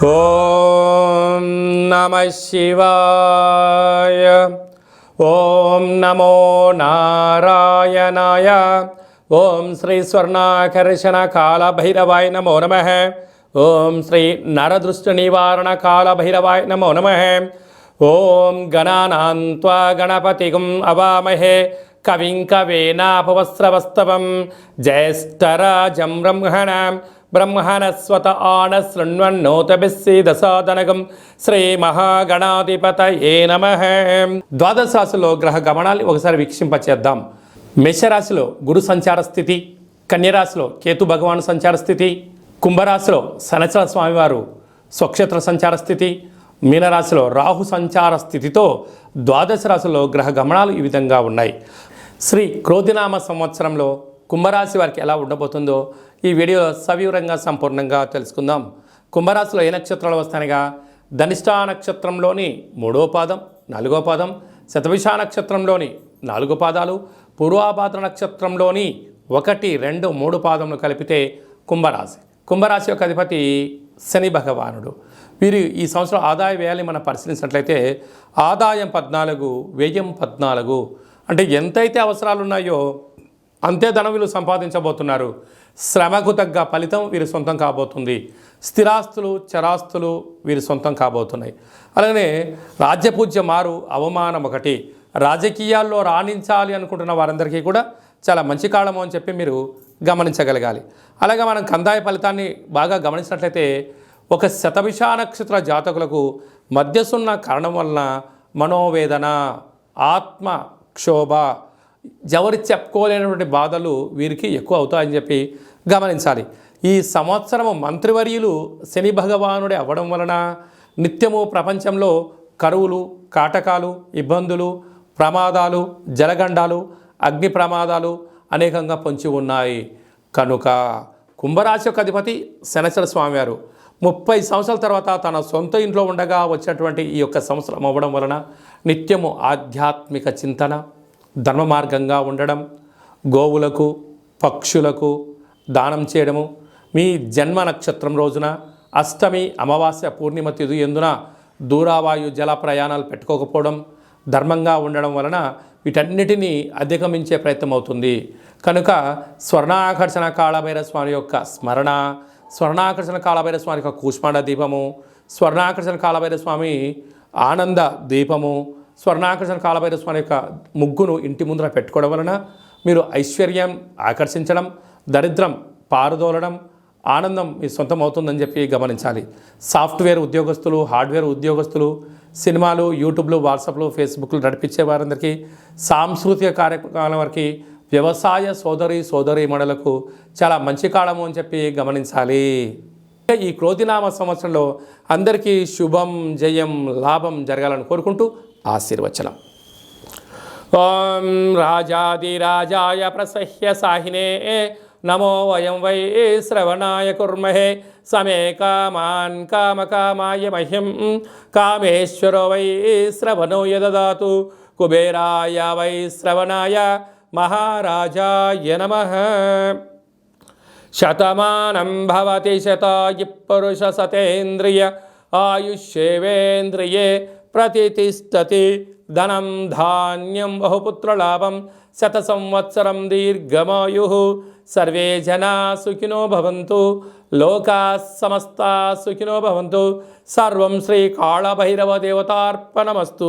ఓం నమః శివాయ. ఓం నమో నారాయణాయ. ఓం శ్రీ స్వర్ణాకర్షణ కాళభైరవాయ నమో నమః. ఓం శ్రీ నరదృష్టి నివారణ కాళభైరవాయ నమో నమః. ఓం గణానాం త్వా గణపతిం అవామహే కవిం కవేనాపవస్రవస్తవం జ్యేష్ఠరాజం బ్రహ్మణస్వత ఆనశృణ్వన్నోతభిస్సీదసాదనగం శ్రీ మహాగణాధిపతయే నమః. ద్వాదశ రాశిలో గ్రహ గమనాన్ని ఒకసారి వీక్షింపచేద్దాం. మేషరాశిలో గురు సంచార స్థితి, కన్యరాశిలో కేతు భగవాను సంచార స్థితి, కుంభరాశిలో శనిచర స్వామివారు స్వక్షేత్ర సంచార స్థితి, మీనరాశిలో రాహు సంచార స్థితితో ద్వాదశ రాశిలో గ్రహ గమనాలు ఈ విధంగా ఉన్నాయి. శ్రీ క్రోధినామ సంవత్సరంలో కుంభరాశి వారికి ఎలా ఉండబోతుందో ఈ వీడియోలో సవివరంగా సంపూర్ణంగా తెలుసుకుందాం. కుంభరాశిలో ఏ నక్షత్రాలు వస్తాయనగా ధనిష్ఠా నక్షత్రంలోని 3వ పాదం, 4వ పాదం, శతభిష నక్షత్రంలోని 4 పాదాలు, పూర్వాభాద్ర నక్షత్రంలోని 1, 2, 3 పాదములు కలిపితే కుంభరాశి. కుంభరాశి యొక్క అధిపతి శని భగవానుడు. వీరు ఈ సంవత్సరం ఆదాయ వ్యయాన్ని మనం పరిశీలించినట్లయితే ఆదాయం 14, వ్యయం 14. అంటే ఎంతైతే అవసరాలు ఉన్నాయో అంతే ధనం వీళ్ళు సంపాదించబోతున్నారు. శ్రమకు తగ్గ ఫలితం వీరి సొంతం కాబోతుంది. స్థిరాస్తులు, చరాస్తులు వీరి సొంతం కాబోతున్నాయి. అలాగే రాజ్యపూజ్య మారు, అవమానం 1. రాజకీయాల్లో రాణించాలి అనుకుంటున్న వారందరికీ కూడా చాలా మంచి కాలము అని చెప్పి మీరు గమనించగలగాలి. అలాగే మనం కందాయ ఫలితాన్ని బాగా గమనించినట్లయితే ఒక శతభిష నక్షత్ర జాతకులకు మధ్యసున్న కారణం వలన మనోవేదన, ఆత్మ క్షోభ, ఎవరి చెప్పుకోలేనటువంటి బాధలు వీరికి ఎక్కువ అవుతాయని చెప్పి గమనించాలి. ఈ సంవత్సరము మంత్రివర్యులు శని భగవానుడే అవ్వడం వలన నిత్యము ప్రపంచంలో కరువులు, కాటకాలు, ఇబ్బందులు, ప్రమాదాలు, జలగండాలు, అగ్ని ప్రమాదాలు అనేకంగా పొంచి ఉన్నాయి. కనుక కుంభరాశి యొక్క అధిపతి శనిచర స్వామివారు 30 సంవత్సరాల తర్వాత తన సొంత ఇంట్లో ఉండగా వచ్చినటువంటి ఈ యొక్క సంవత్సరం అవ్వడం వలన నిత్యము ఆధ్యాత్మిక చింతన, ధర్మ మార్గంగా ఉండడం, గోవులకు, పక్షులకు దానం చేయడము, మీ జన్మ నక్షత్రం రోజున అష్టమి, అమావాస్య, పూర్ణిమ తిథి ఎందున దూరావాయు జల ప్రయాణాలు పెట్టుకోకపోవడం, ధర్మంగా ఉండడం వలన వీటన్నిటినీ అధిగమించే ప్రయత్నం అవుతుంది. కనుక స్వర్ణాకర్షణ కాళభైరవ స్వామి యొక్క స్మరణ, స్వర్ణాకర్షణ కాళభైరవ స్వామి యొక్క కూష్మాండ దీపము, స్వర్ణాకర్షణ కాళభైరవ స్వామి ఆనంద దీపము, స్వర్ణాకర్షణ కాళభైరవ స్వామి యొక్క ముగ్గును ఇంటి ముందర పెట్టుకోవడం వలన మీరు ఐశ్వర్యం ఆకర్షించడం, దరిద్రం పారదోలడం, ఆనందం మీ సొంతం అవుతుందని చెప్పి గమనించాలి. సాఫ్ట్వేర్ ఉద్యోగస్తులు, హార్డ్వేర్ ఉద్యోగస్తులు, సినిమాలు, యూట్యూబ్లు, వాట్సాప్లు, ఫేస్బుక్లు నడిపించే వారందరికీ, సాంస్కృతిక కార్యక్రమాల వారికి, వ్యవసాయ సోదరీమణులకు చాలా మంచి కాలము అని చెప్పి గమనించాలి. ఈ క్రోధినామ సంవత్సరంలో అందరికీ శుభం, జయం, లాభం జరగాలని కోరుకుంటూ ఆశీర్వచనం. ఓం రాజాదిరాజాయ ప్రసహ్య సాహినే నమో వయం వై శ్రవణాయ కుర్మహే సమే కామాన్ కామకామాయ మహ్యం కామేశ్వరో వై శ్రవణో యదదాతు కుబేరాయ వై శ్రవణాయ మహారాజాయ నమః. శతమానం భవతి శతాయు పురుష సతేంద్రియ ఆయుష్యేవేంద్రియే ప్రతిష్టతి ధనం ధాన్యం బహుపుత్రలాభం శత సంవత్సరం దీర్ఘమాయు. సర్వే జనా సుఖినో భవంతు, లోకా సమస్తా సుఖినో భవంతు. సర్వం శ్రీ కాళభైరవ దేవతార్పణమస్తు.